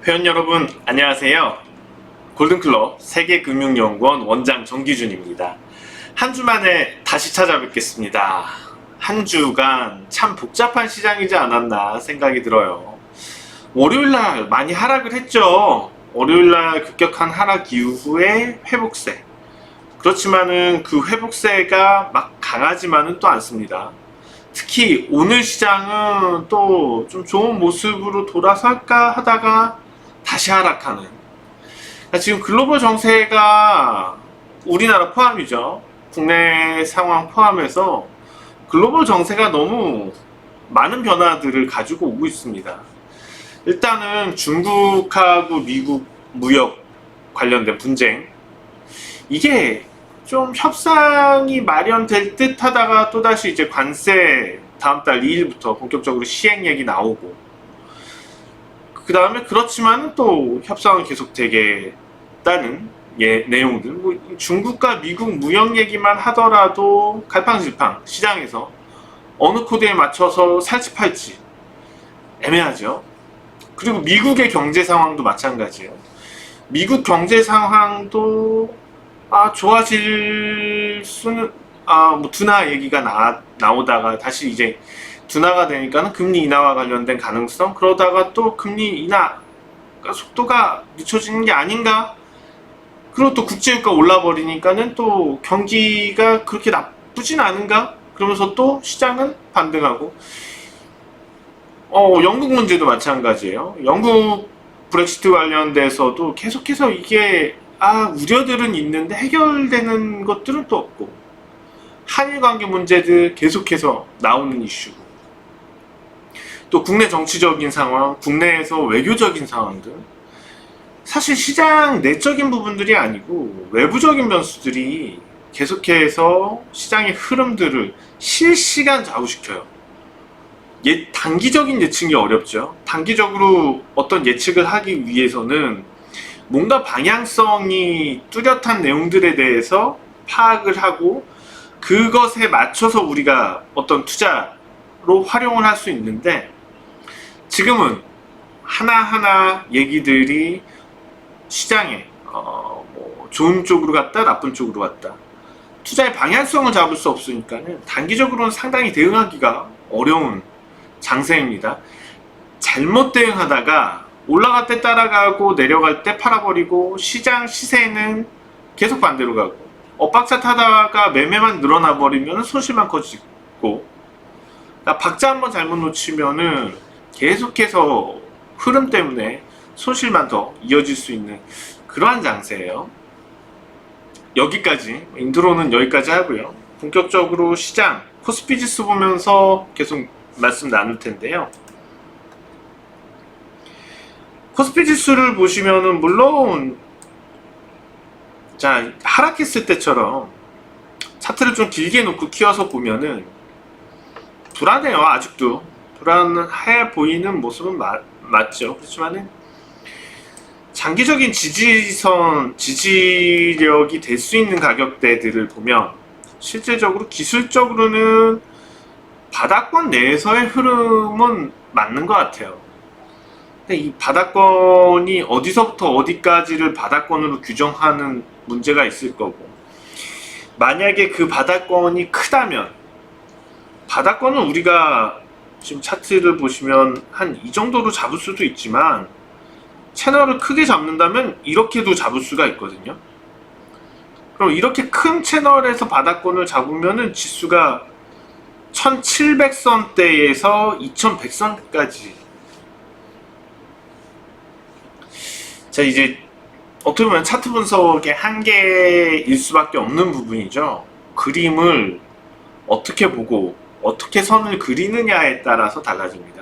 회원 여러분 안녕하세요. 골든클럽 세계금융연구원 원장 정기준입니다. 한 주 만에 다시 찾아뵙겠습니다. 한 주간 참 복잡한 시장이지 않았나 생각이 들어요. 월요일날 많이 하락을 했죠. 월요일날 급격한 하락 이후에 회복세. 그렇지만은 그 회복세가 막 강하지만은 또 않습니다. 특히 오늘 시장은 또 좀 좋은 모습으로 돌아설까 하다가 다시 하락하는. 지금 글로벌 정세가 우리나라 포함이죠. 국내 상황 포함해서 글로벌 정세가 너무 많은 변화들을 가지고 오고 있습니다. 일단은 중국하고 미국 무역 관련된 분쟁, 이게 좀 협상이 마련될 듯 하다가 또다시 이제 관세 다음 달 2일부터 본격적으로 시행 얘기 나오고, 그 다음에 그렇지만 또 협상은 계속되겠다는 내용들. 뭐 중국과 미국 무역 얘기만 하더라도 갈팡질팡 시장에서 어느 코드에 맞춰서 살지 팔지 애매하죠. 그리고 미국의 경제 상황도 마찬가지예요. 미국 경제 상황도 좋아질 수는 뭐 둔화 얘기가 나오다가 다시 이제 둔화가 되니까는 금리 인하와 관련된 가능성, 그러다가 또 금리 인하 속도가 늦춰지는 게 아닌가, 그리고 또 국제유가 올라버리니까는 또 경기가 그렇게 나쁘진 않은가, 그러면서 또 시장은 반등하고. 영국 문제도 마찬가지예요. 영국 브렉시트 관련돼서도 계속해서 이게 우려들은 있는데 해결되는 것들은 또 없고, 한일 관계 문제들 계속해서 나오는 이슈고, 또 국내 정치적인 상황, 국내에서 외교적인 상황들, 사실 시장 내적인 부분들이 아니고 외부적인 변수들이 계속해서 시장의 흐름들을 실시간 좌우시켜요. 단기적인 예측이 어렵죠. 단기적으로 어떤 예측을 하기 위해서는 뭔가 방향성이 뚜렷한 내용들에 대해서 파악을 하고 그것에 맞춰서 우리가 어떤 투자로 활용을 할 수 있는데, 지금은 하나하나 얘기들이 시장에 뭐 좋은 쪽으로 갔다 나쁜 쪽으로 갔다, 투자의 방향성을 잡을 수 없으니까는 단기적으로는 상당히 대응하기가 어려운 장세입니다. 잘못 대응하다가 올라갈 때 따라가고 내려갈 때 팔아버리고, 시장 시세는 계속 반대로 가고, 엇박자 타다가 매매만 늘어나 버리면 손실만 커지고, 박자 한번 잘못 놓치면은 계속해서 흐름 때문에 손실만 더 이어질 수 있는 그러한 장세예요. 여기까지, 인트로는 여기까지 하고요. 본격적으로 시장 코스피 지수 보면서 계속 말씀 나눌 텐데요. 코스피 지수를 보시면은 물론 하락했을 때처럼 차트를 좀 길게 놓고 키워서 보면은 불안해요. 아직도 불안해 보이는 모습은 맞죠. 그렇지만은 장기적인 지지력이 될 수 있는 가격대들을 보면 실질적으로 기술적으로는 바닥권 내에서의 흐름은 맞는 것 같아요. 근데 이 바닥권이 어디서부터 어디까지를 바닥권으로 규정하는 문제가 있을 거고, 만약에 그 바닥권이 크다면, 바닥권은 우리가 지금 차트를 보시면 한 이 정도로 잡을 수도 있지만, 채널을 크게 잡는다면 이렇게도 잡을 수가 있거든요. 그럼 이렇게 큰 채널에서 바닥권을 잡으면은 지수가 1700선대에서 2100선까지. 자, 이제 어떻게 보면 차트 분석의 한계일 수밖에 없는 부분이죠. 그림을 어떻게 보고 어떻게 선을 그리느냐에 따라서 달라집니다.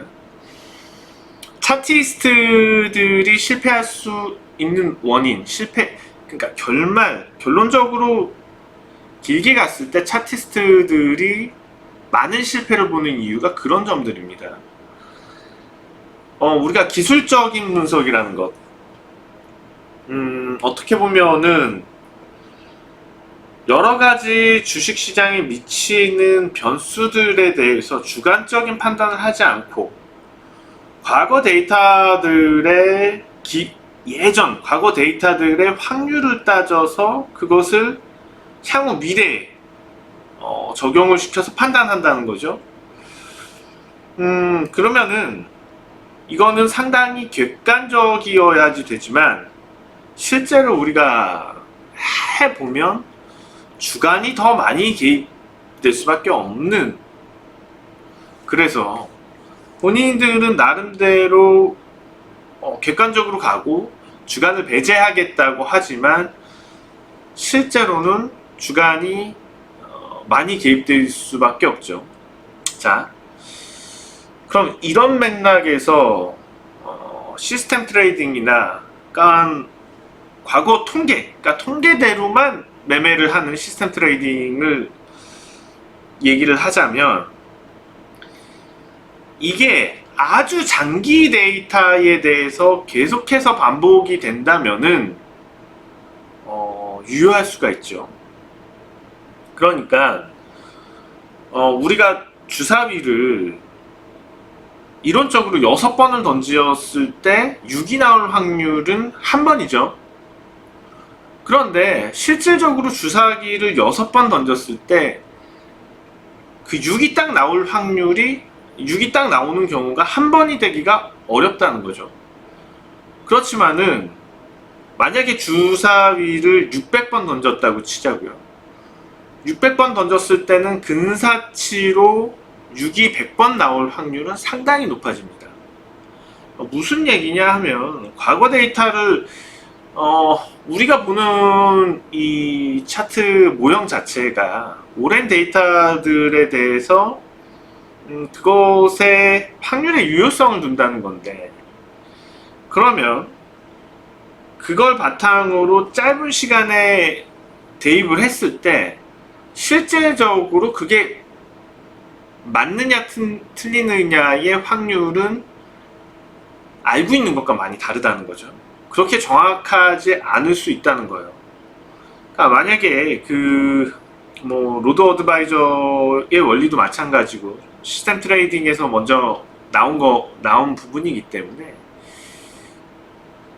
차티스트들이 실패할 수 있는 원인, 그러니까 결론적으로 길게 갔을 때 차티스트들이 많은 실패를 보는 이유가 그런 점들입니다. 우리가 기술적인 분석이라는 것, 어떻게 보면은 여러가지 주식시장에 미치는 변수들에 대해서 주관적인 판단을 하지 않고 과거 데이터들의 예전 과거 데이터들의 확률을 따져서 그것을 향후 미래에 적용을 시켜서 판단한다는 거죠. 그러면은 이거는 상당히 객관적이어야지 되지만 실제로 우리가 해보면 주관이 더 많이 개입될 수밖에 없는, 그래서 본인들은 나름대로 객관적으로 가고 주관을 배제하겠다고 하지만 실제로는 주관이 많이 개입될 수밖에 없죠. 자, 그럼 이런 맥락에서 시스템 트레이딩이나 과거 통계, 그러니까 통계대로만 매매를 하는 시스템 트레이딩을 얘기를 하자면, 이게 아주 장기 데이터에 대해서 계속해서 반복이 된다면은 유효할 수가 있죠. 그러니까 우리가 주사위를 이론적으로 6번을 던졌을 때 6이 나올 확률은 한 번이죠. 그런데 실질적으로 주사기를 6번 던졌을 때 그 6이 딱 나올 확률이 6이 딱 나오는 경우가 한 번이 되기가 어렵다는 거죠. 그렇지만은 만약에 주사위를 600번 던졌다고 치자고요. 600번 던졌을 때는 근사치로 6이 100번 나올 확률은 상당히 높아집니다. 무슨 얘기냐 하면 과거 데이터를 우리가 보는 이 차트 모형 자체가 오랜 데이터들에 대해서 그것의 확률의 유효성을 둔다는 건데, 그러면 그걸 바탕으로 짧은 시간에 대입을 했을 때 실제적으로 그게 맞느냐 틀리느냐의 확률은 알고 있는 것과 많이 다르다는 거죠. 그렇게 정확하지 않을 수 있다는 거예요. 그러니까 만약에 로드 어드바이저의 원리도 마찬가지고 시스템 트레이딩에서 먼저 나온 부분이기 때문에,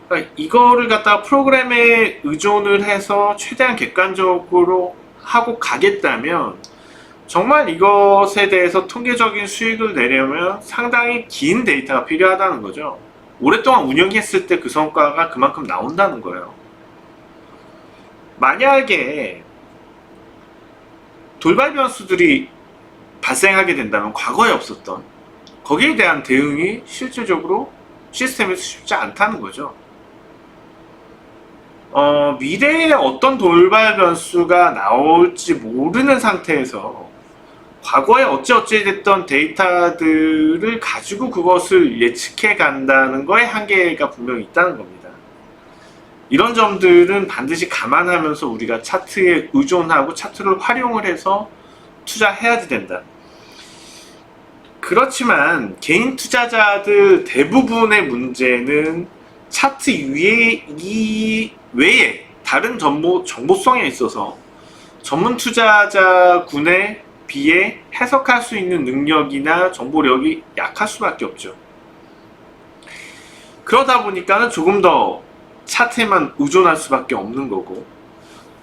그러니까 이거를 갖다가 프로그램에 의존을 해서 최대한 객관적으로 하고 가겠다면 정말 이것에 대해서 통계적인 수익을 내려면 상당히 긴 데이터가 필요하다는 거죠. 오랫동안 운영했을 때 그 성과가 그만큼 나온다는 거예요. 만약에 돌발 변수들이 발생하게 된다면 과거에 없었던 거기에 대한 대응이 실질적으로 시스템에서 쉽지 않다는 거죠. 미래에 어떤 돌발 변수가 나올지 모르는 상태에서 과거에 어찌 됐던 데이터들을 가지고 그것을 예측해 간다는 거에 한계가 분명히 있다는 겁니다. 이런 점들은 반드시 감안하면서 우리가 차트에 의존하고 차트를 활용을 해서 투자해야지 된다. 그렇지만 개인 투자자들 대부분의 문제는 차트 외에 다른 정보성에 있어서 전문 투자자군에 비해 해석할 수 있는 능력이나 정보력이 약할 수밖에 없죠. 그러다 보니까는 조금 더 차트에만 의존할 수밖에 없는 거고,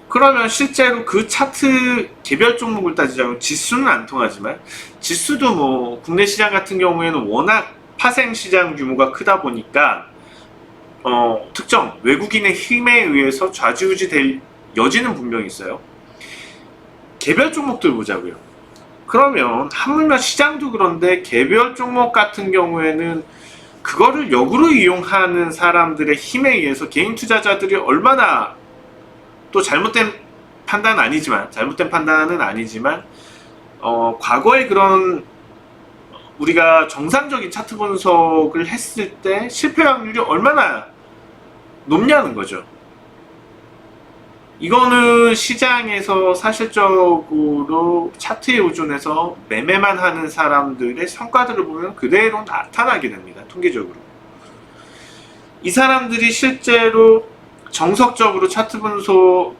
그러면 실제로 그 차트 개별 종목을 따지자면 지수는 안 통하지만, 지수도 국내 시장 같은 경우에는 워낙 파생 시장 규모가 크다 보니까 특정 외국인의 힘에 의해서 좌지우지 될 여지는 분명히 있어요. 개별 종목들 보자고요. 그러면 하물며 시장도 그런데 개별 종목 같은 경우에는 그거를 역으로 이용하는 사람들의 힘에 의해서 개인 투자자들이 얼마나, 또 잘못된 판단은 아니지만 과거에 그런 우리가 정상적인 차트 분석을 했을 때 실패 확률이 얼마나 높냐는 거죠. 이거는 시장에서 사실적으로 차트에 의존해서 매매만 하는 사람들의 성과들을 보면 그대로 나타나게 됩니다. 통계적으로. 이 사람들이 실제로 정석적으로 차트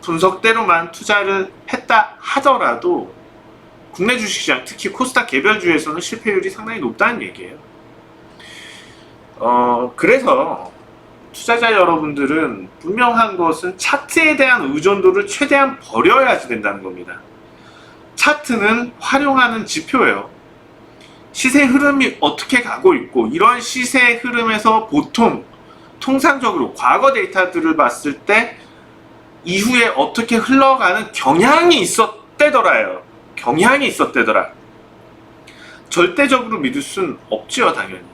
분석대로만 투자를 했다 하더라도 국내 주식시장, 특히 코스닥 개별주에서는 실패율이 상당히 높다는 얘기예요. 그래서 투자자 여러분들은 분명한 것은 차트에 대한 의존도를 최대한 버려야지 된다는 겁니다. 차트는 활용하는 지표예요. 시세 흐름이 어떻게 가고 있고, 이런 시세 흐름에서 보통 통상적으로 과거 데이터들을 봤을 때 이후에 어떻게 흘러가는 경향이 있었대더라요. 경향이 있었대더라. 절대적으로 믿을 순 없지요, 당연히.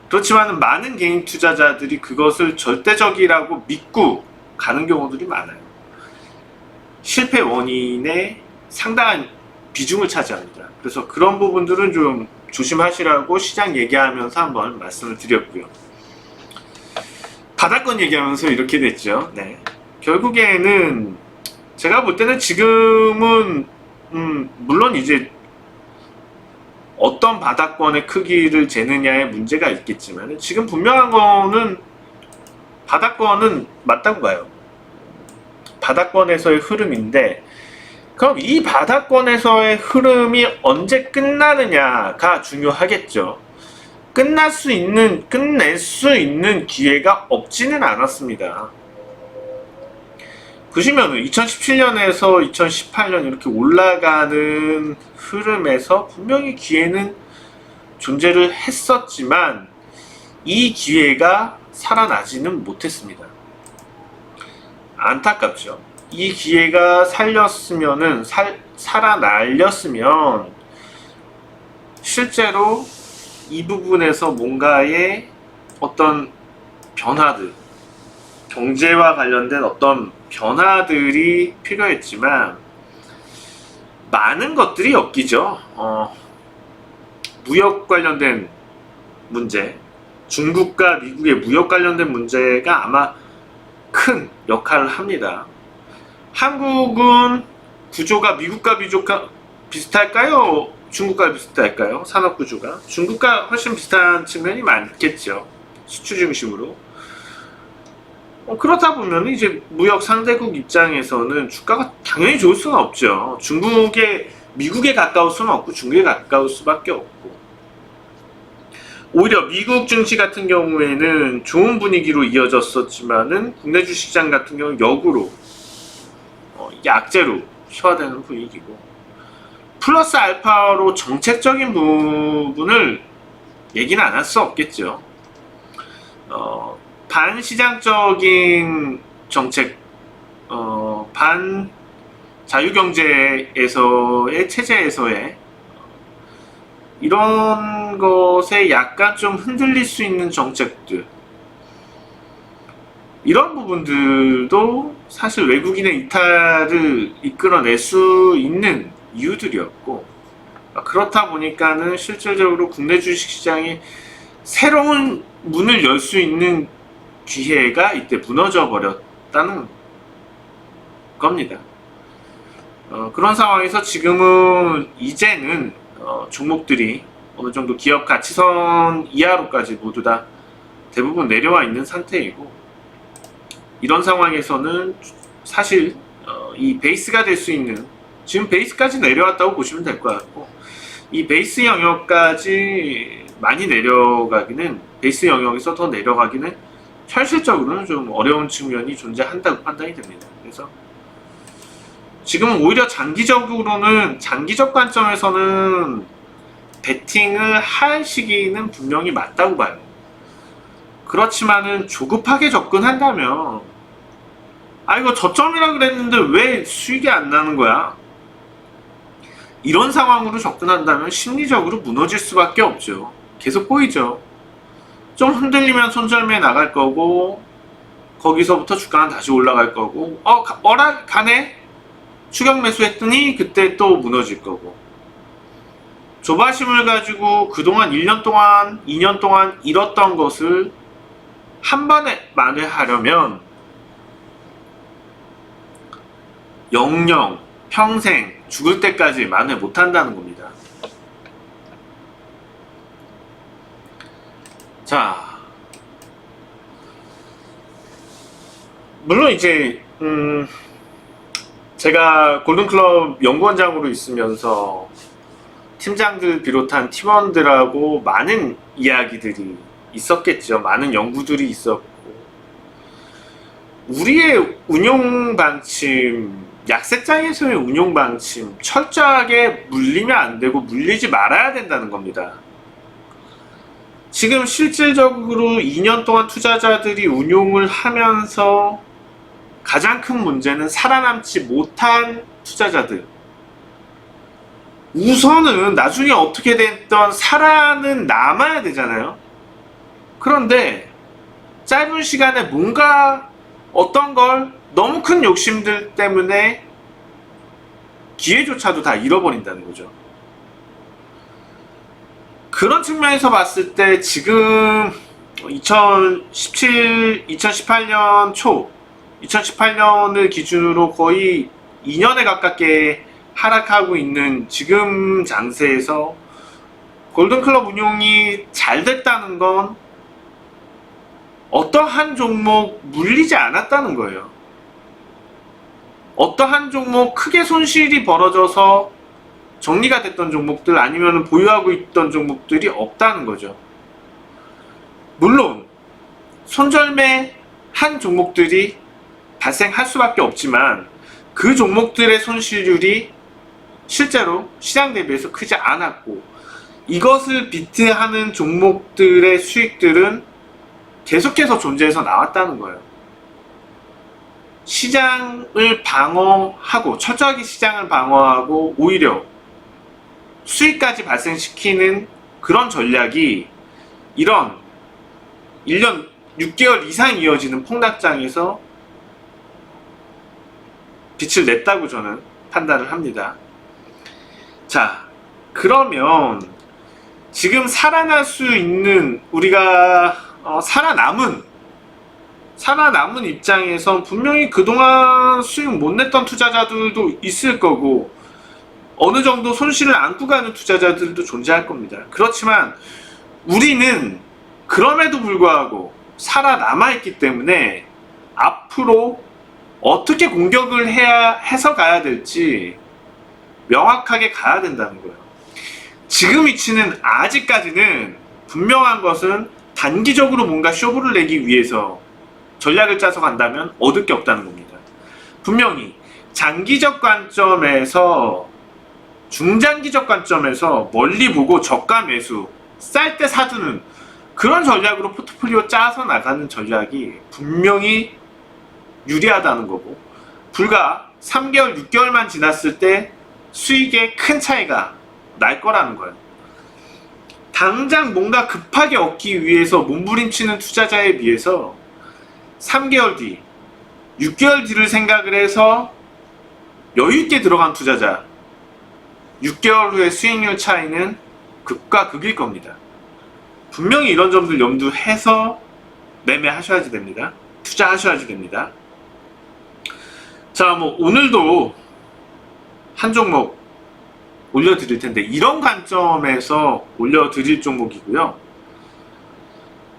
그렇지만 많은 개인 투자자들이 그것을 절대적이라고 믿고 가는 경우들이 많아요. 실패 원인의 상당한 비중을 차지합니다. 그래서 그런 부분들은 좀 조심하시라고 시장 얘기하면서 한번 말씀을 드렸고요. 바닥권 얘기하면서 이렇게 됐죠. 네. 결국에는 제가 볼 때는 지금은 물론 이제 어떤 바닥권의 크기를 재느냐에 문제가 있겠지만 지금 분명한 거는 바닥권은 맞다고 봐요. 바닥권에서의 흐름인데, 그럼 이 바닥권에서의 흐름이 언제 끝나느냐가 중요하겠죠. 끝낼 수 있는 기회가 없지는 않았습니다. 보시면 2017년에서 2018년 이렇게 올라가는 흐름에서 분명히 기회는 존재를 했었지만 이 기회가 살아나지는 못했습니다. 안타깝죠. 이 기회가 살아날렸으면 실제로 이 부분에서 뭔가의 어떤 변화들, 경제와 관련된 어떤 변화들이 필요했지만 많은 것들이 엮이죠. 무역 관련된 문제, 중국과 미국의 무역 관련된 문제가 아마 큰 역할을 합니다. 한국은 구조가 미국과 비슷할까요? 중국과 비슷할까요? 산업 구조가 중국과 훨씬 비슷한 측면이 많겠죠. 수출 중심으로. 그렇다 보면 이제 무역 상대국 입장에서는 주가가 당연히 좋을 수는 없죠. 미국에 가까울 수는 없고 중국에 가까울 수밖에 없고, 오히려 미국 증시 같은 경우에는 좋은 분위기로 이어졌었지만은 국내 주식시장 같은 경우는 역으로 약재로 소화되는 분위기고, 플러스 알파로 정책적인 부분을 얘기는 안 할 수 없겠죠. 반시장적인 정책, 반자유경제에서의 체제에서의 이런 것에 약간 좀 흔들릴 수 있는 정책들, 이런 부분들도 사실 외국인의 이탈을 이끌어낼 수 있는 이유들이었고, 그렇다 보니까는 실질적으로 국내 주식시장이 새로운 문을 열 수 있는 기회가 이때 무너져 버렸다는 겁니다. 그런 상황에서 지금은 이제는 종목들이 어느 정도 기업 가치선 이하로까지 모두 다 대부분 내려와 있는 상태이고, 이런 상황에서는 사실 이 베이스가 될 수 있는, 지금 베이스까지 내려왔다고 보시면 될 것 같고, 이 베이스 영역까지 많이 내려가기는, 베이스 영역에서 더 내려가기는 현실적으로는 좀 어려운 측면이 존재한다고 판단이 됩니다. 그래서 지금은 오히려 장기적 관점에서는 베팅을 할 시기는 분명히 맞다고 봐요. 그렇지만은 조급하게 접근한다면, 이거 저점이라 그랬는데 왜 수익이 안 나는 거야? 이런 상황으로 접근한다면 심리적으로 무너질 수밖에 없죠. 계속 보이죠. 좀 흔들리면 손절매 나갈 거고, 거기서부터 주가는 다시 올라갈 거고, 가네? 추격 매수했더니 그때 또 무너질 거고, 조바심을 가지고 그동안 1년 동안, 2년 동안 잃었던 것을 한 번에 만회하려면 영영, 평생, 죽을 때까지 만회 못한다는 겁니다. 자, 물론 이제 제가 골든클럽 연구원장으로 있으면서 팀장들 비롯한 팀원들하고 많은 이야기들이 있었겠죠. 많은 연구들이 있었고, 우리의 운용 방침, 약세장에서의 운용 방침 철저하게 물리면 안 되고 물리지 말아야 된다는 겁니다. 지금 실질적으로 2년 동안 투자자들이 운용을 하면서 가장 큰 문제는 살아남지 못한 투자자들. 우선은 나중에 어떻게 됐던 살아는 남아야 되잖아요. 그런데 짧은 시간에 뭔가 어떤 걸 너무 큰 욕심들 때문에 기회조차도 다 잃어버린다는 거죠. 그런 측면에서 봤을 때 지금 2018년 초, 2018년을 기준으로 거의 2년에 가깝게 하락하고 있는 지금 장세에서 골든클럽 운용이 잘 됐다는 건 어떠한 종목 물리지 않았다는 거예요. 어떠한 종목 크게 손실이 벌어져서 정리가 됐던 종목들 아니면 보유하고 있던 종목들이 없다는 거죠. 물론 손절매한 종목들이 발생할 수밖에 없지만 그 종목들의 손실률이 실제로 시장 대비해서 크지 않았고 이것을 비트하는 종목들의 수익들은 계속해서 존재해서 나왔다는 거예요. 시장을 방어하고 철저하게 시장을 방어하고 오히려 수익까지 발생시키는 그런 전략이 이런 1년 6개월 이상 이어지는 폭락장에서 빛을 냈다고 저는 판단을 합니다. 자, 그러면 지금 살아날 수 있는 우리가 살아남은 입장에서 분명히 그동안 수익 못 냈던 투자자들도 있을 거고 어느 정도 손실을 안고 가는 투자자들도 존재할 겁니다. 그렇지만 우리는 그럼에도 불구하고 살아남아 있기 때문에 앞으로 어떻게 공격을 해서 가야 될지 명확하게 가야 된다는 거예요. 지금 위치는 아직까지는 분명한 것은 단기적으로 뭔가 쇼부를 내기 위해서 전략을 짜서 간다면 얻을 게 없다는 겁니다. 분명히 장기적 관점에서 중장기적 관점에서 멀리 보고 저가 매수 쌀 때 사두는 그런 전략으로 포트폴리오 짜서 나가는 전략이 분명히 유리하다는 거고 불과 3개월 6개월만 지났을 때 수익에 큰 차이가 날 거라는 거예요. 당장 뭔가 급하게 얻기 위해서 몸부림치는 투자자에 비해서 3개월 뒤, 6개월 뒤를 생각을 해서 여유있게 들어간 투자자 6개월 후의 수익률 차이는 극과 극일 겁니다. 분명히 이런 점들 염두해서 매매하셔야지 됩니다. 투자하셔야지 됩니다. 자, 뭐 오늘도 한 종목 올려드릴 텐데 이런 관점에서 올려드릴 종목이고요.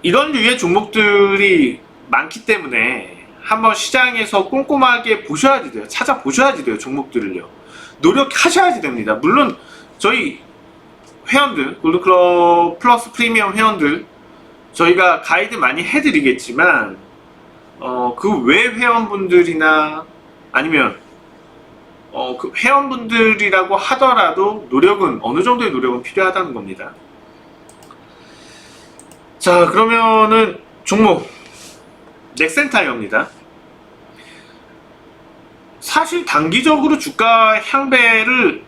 이런 류의 종목들이 많기 때문에 한번 시장에서 꼼꼼하게 보셔야지 돼요. 찾아보셔야지 돼요. 종목들을요. 노력하셔야지 됩니다. 물론 저희 회원들, 골든클럽 플러스 프리미엄 회원들 저희가 가이드 많이 해드리겠지만 그 외 회원분들이나 아니면 그 회원분들이라고 하더라도 노력은 어느 정도의 노력은 필요하다는 겁니다. 자, 그러면은 종목 넥센타이어입니다. 사실 단기적으로 주가 향배를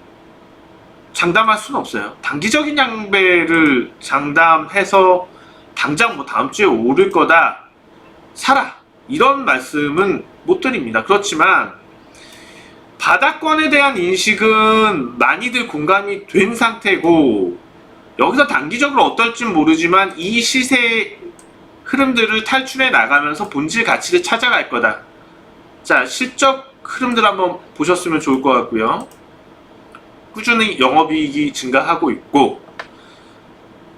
장담할 수는 없어요. 단기적인 향배를 장담해서 당장 뭐 다음 주에 오를 거다 사라 이런 말씀은 못 드립니다. 그렇지만 바닥권에 대한 인식은 많이들 공감이 된 상태고 여기서 단기적으로 어떨진 모르지만 이 시세 흐름들을 탈출해 나가면서 본질 가치를 찾아갈 거다. 자, 실적 흐름들 한번 보셨으면 좋을 것 같고요. 꾸준히 영업이익이 증가하고 있고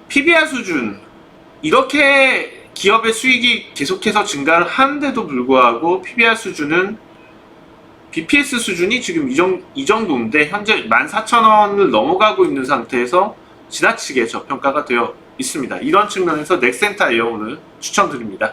PBR 수준 이렇게 기업의 수익이 계속해서 증가를 하는데도 불구하고 PBR 수준은 BPS 수준이 지금 이 정도인데 현재 14,000원을 넘어가고 있는 상태에서 지나치게 저평가가 되어 있습니다. 이런 측면에서 넥센타이어 오늘 추천드립니다.